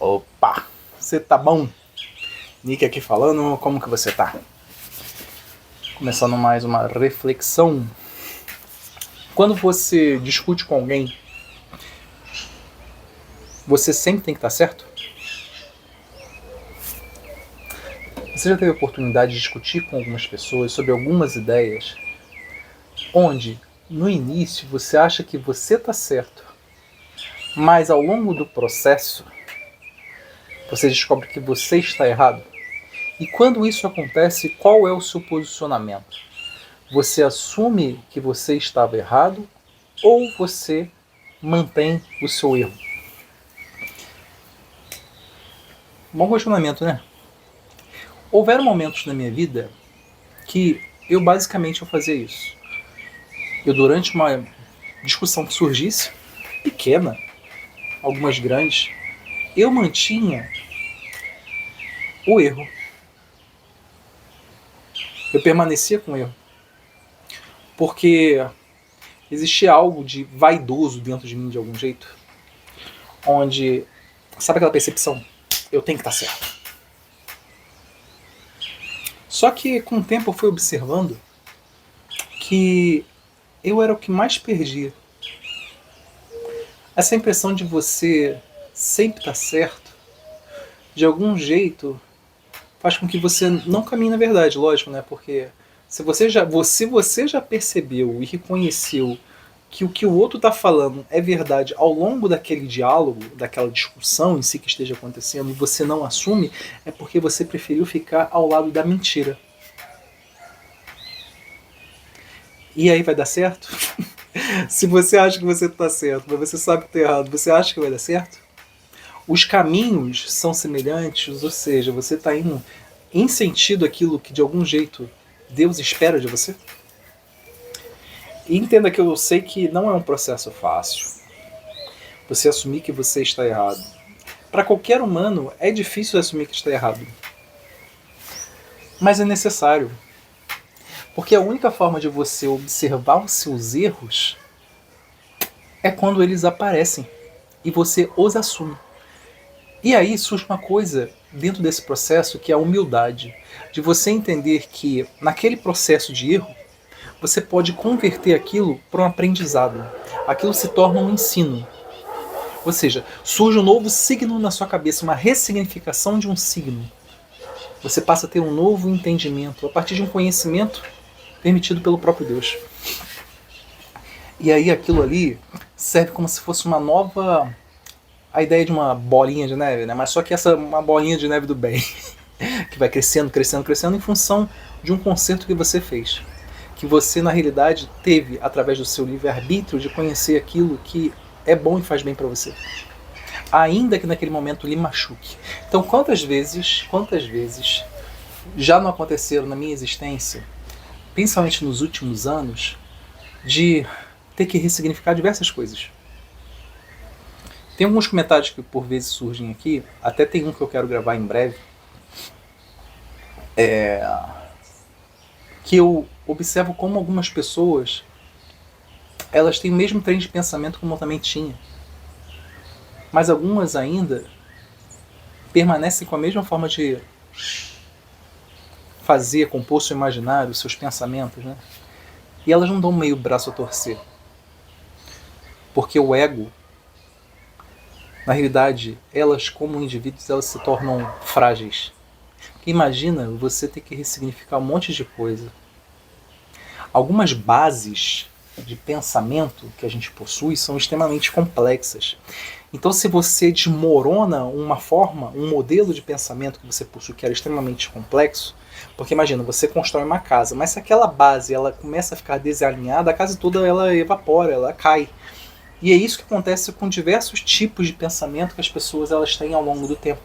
Opa, você tá bom? Nick aqui falando, como que você tá? Começando mais uma reflexão. Quando você discute com alguém, você sempre tem que estar certo? Você já teve a oportunidade de discutir com algumas pessoas sobre algumas ideias, onde no início você acha que você está certo, mas ao longo do processo você descobre que você está errado? E quando isso acontece, qual é o seu posicionamento? Você assume que você estava errado ou você mantém o seu erro? Bom questionamento, né? Houveram momentos na minha vida que eu basicamente fazia isso. Eu, durante uma discussão que surgisse, pequena, algumas grandes, eu mantinha o erro. Eu permanecia com o erro. Porque existia algo de vaidoso dentro de mim de algum jeito, onde, sabe aquela percepção? Eu tenho que estar certo. Só que com o tempo eu fui observando que eu era o que mais perdia. Essa impressão de você sempre estar certo, de algum jeito, faz com que você não caminhe na verdade, lógico, né? Porque se você já percebeu e reconheceu que o que o outro está falando é verdade ao longo daquele diálogo, daquela discussão em si que esteja acontecendo, e você não assume, é porque você preferiu ficar ao lado da mentira. E aí vai dar certo? Se você acha que você está certo, mas você sabe que está errado, você acha que vai dar certo? Os caminhos são semelhantes, ou seja, você está indo em sentido aquilo que de algum jeito Deus espera de você? E entenda que eu sei que não é um processo fácil. Você assumir que você está errado. Para qualquer humano é difícil assumir que está errado. Mas é necessário. Porque a única forma de você observar os seus erros é quando eles aparecem e você os assume. E aí surge uma coisa dentro desse processo que é a humildade. De você entender que naquele processo de erro, você pode converter aquilo para um aprendizado. Aquilo se torna um ensino. Ou seja, surge um novo signo na sua cabeça, uma ressignificação de um signo. Você passa a ter um novo entendimento a partir de um conhecimento permitido pelo próprio Deus. E aí aquilo ali serve como se fosse uma nova... a ideia de uma bolinha de neve, né? Mas só que essa é uma bolinha de neve do bem, que vai crescendo, crescendo, crescendo em função de um concerto que você fez. Que você, na realidade, teve, através do seu livre-arbítrio, de conhecer aquilo que é bom e faz bem para você. Ainda que naquele momento lhe machuque. Então, quantas vezes já não aconteceram na minha existência, principalmente nos últimos anos, de ter que ressignificar diversas coisas. Tem alguns comentários que por vezes surgem aqui, até tem um que eu quero gravar em breve, que eu observo como algumas pessoas elas têm o mesmo trem de pensamento como eu também tinha. Mas algumas ainda permanecem com a mesma forma de fazer, compor seu imaginário, seus pensamentos, né? E elas não dão meio braço a torcer. Porque o ego, na realidade, elas como indivíduos, elas se tornam frágeis. Imagina você ter que ressignificar um monte de coisa. Algumas bases de pensamento que a gente possui são extremamente complexas. Então, se você desmorona uma forma, um modelo de pensamento que você possui que era extremamente complexo, porque imagina, você constrói uma casa, mas se aquela base ela começa a ficar desalinhada, a casa toda ela evapora, ela cai. E é isso que acontece com diversos tipos de pensamento que as pessoas elas têm ao longo do tempo.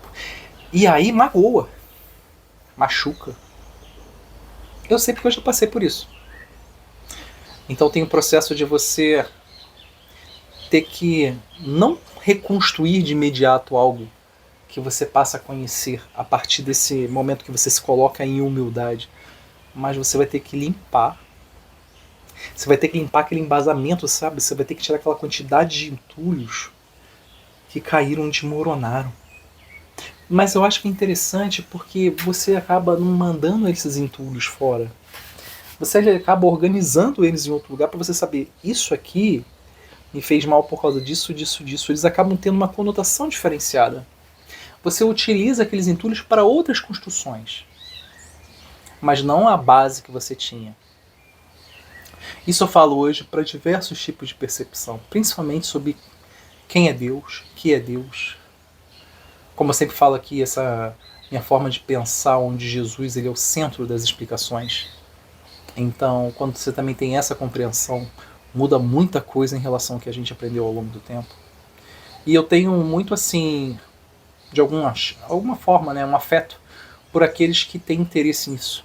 E aí magoa, machuca. Eu sei porque eu já passei por isso. Então tem o processo de você ter que não reconstruir de imediato algo que você passa a conhecer a partir desse momento que você se coloca em humildade. Mas você vai ter que limpar. Você vai ter que limpar aquele embasamento, sabe? Você vai ter que tirar aquela quantidade de entulhos que caíram, desmoronaram. Mas eu acho que é interessante porque você acaba não mandando esses entulhos fora. Você acaba organizando eles em outro lugar para você saber, isso aqui me fez mal por causa disso, disso, disso. Eles acabam tendo uma conotação diferenciada. Você utiliza aqueles entulhos para outras construções, mas não a base que você tinha. Isso eu falo hoje para diversos tipos de percepção, principalmente sobre quem é Deus, o que é Deus. Como eu sempre falo aqui, essa minha forma de pensar, onde Jesus ele é o centro das explicações. Então, quando você também tem essa compreensão, muda muita coisa em relação ao que a gente aprendeu ao longo do tempo. E eu tenho muito assim, de alguma forma, né, um afeto por aqueles que têm interesse nisso.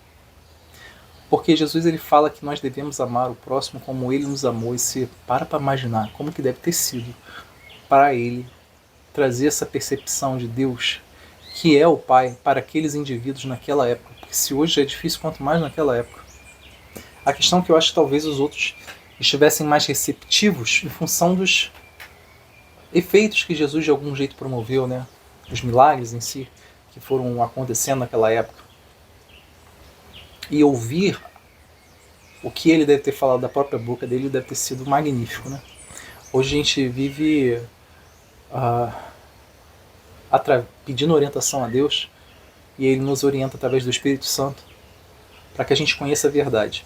Porque Jesus ele fala que nós devemos amar o próximo como ele nos amou, e se para imaginar como que deve ter sido para ele trazer essa percepção de Deus, que é o Pai, para aqueles indivíduos naquela época. Porque se hoje é difícil, quanto mais naquela época. A questão é que eu acho que talvez os outros estivessem mais receptivos em função dos efeitos que Jesus de algum jeito promoveu, né? Os milagres em si que foram acontecendo naquela época. E ouvir o que ele deve ter falado da própria boca dele deve ter sido magnífico, né? Hoje a gente vive pedindo orientação a Deus, e ele nos orienta através do Espírito Santo para que a gente conheça a verdade.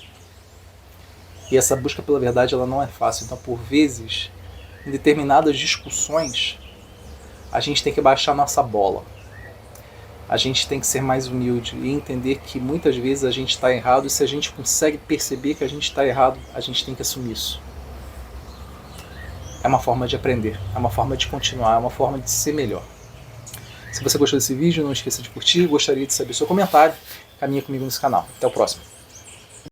E essa busca pela verdade ela não é fácil. Então, por vezes, em determinadas discussões, a gente tem que baixar nossa bola. A gente tem que ser mais humilde e entender que muitas vezes a gente está errado, e se a gente consegue perceber que a gente está errado, a gente tem que assumir isso. É uma forma de aprender, é uma forma de continuar, é uma forma de ser melhor. Se você gostou desse vídeo, não esqueça de curtir, gostaria de saber seu comentário, caminha comigo nesse canal. Até o próximo.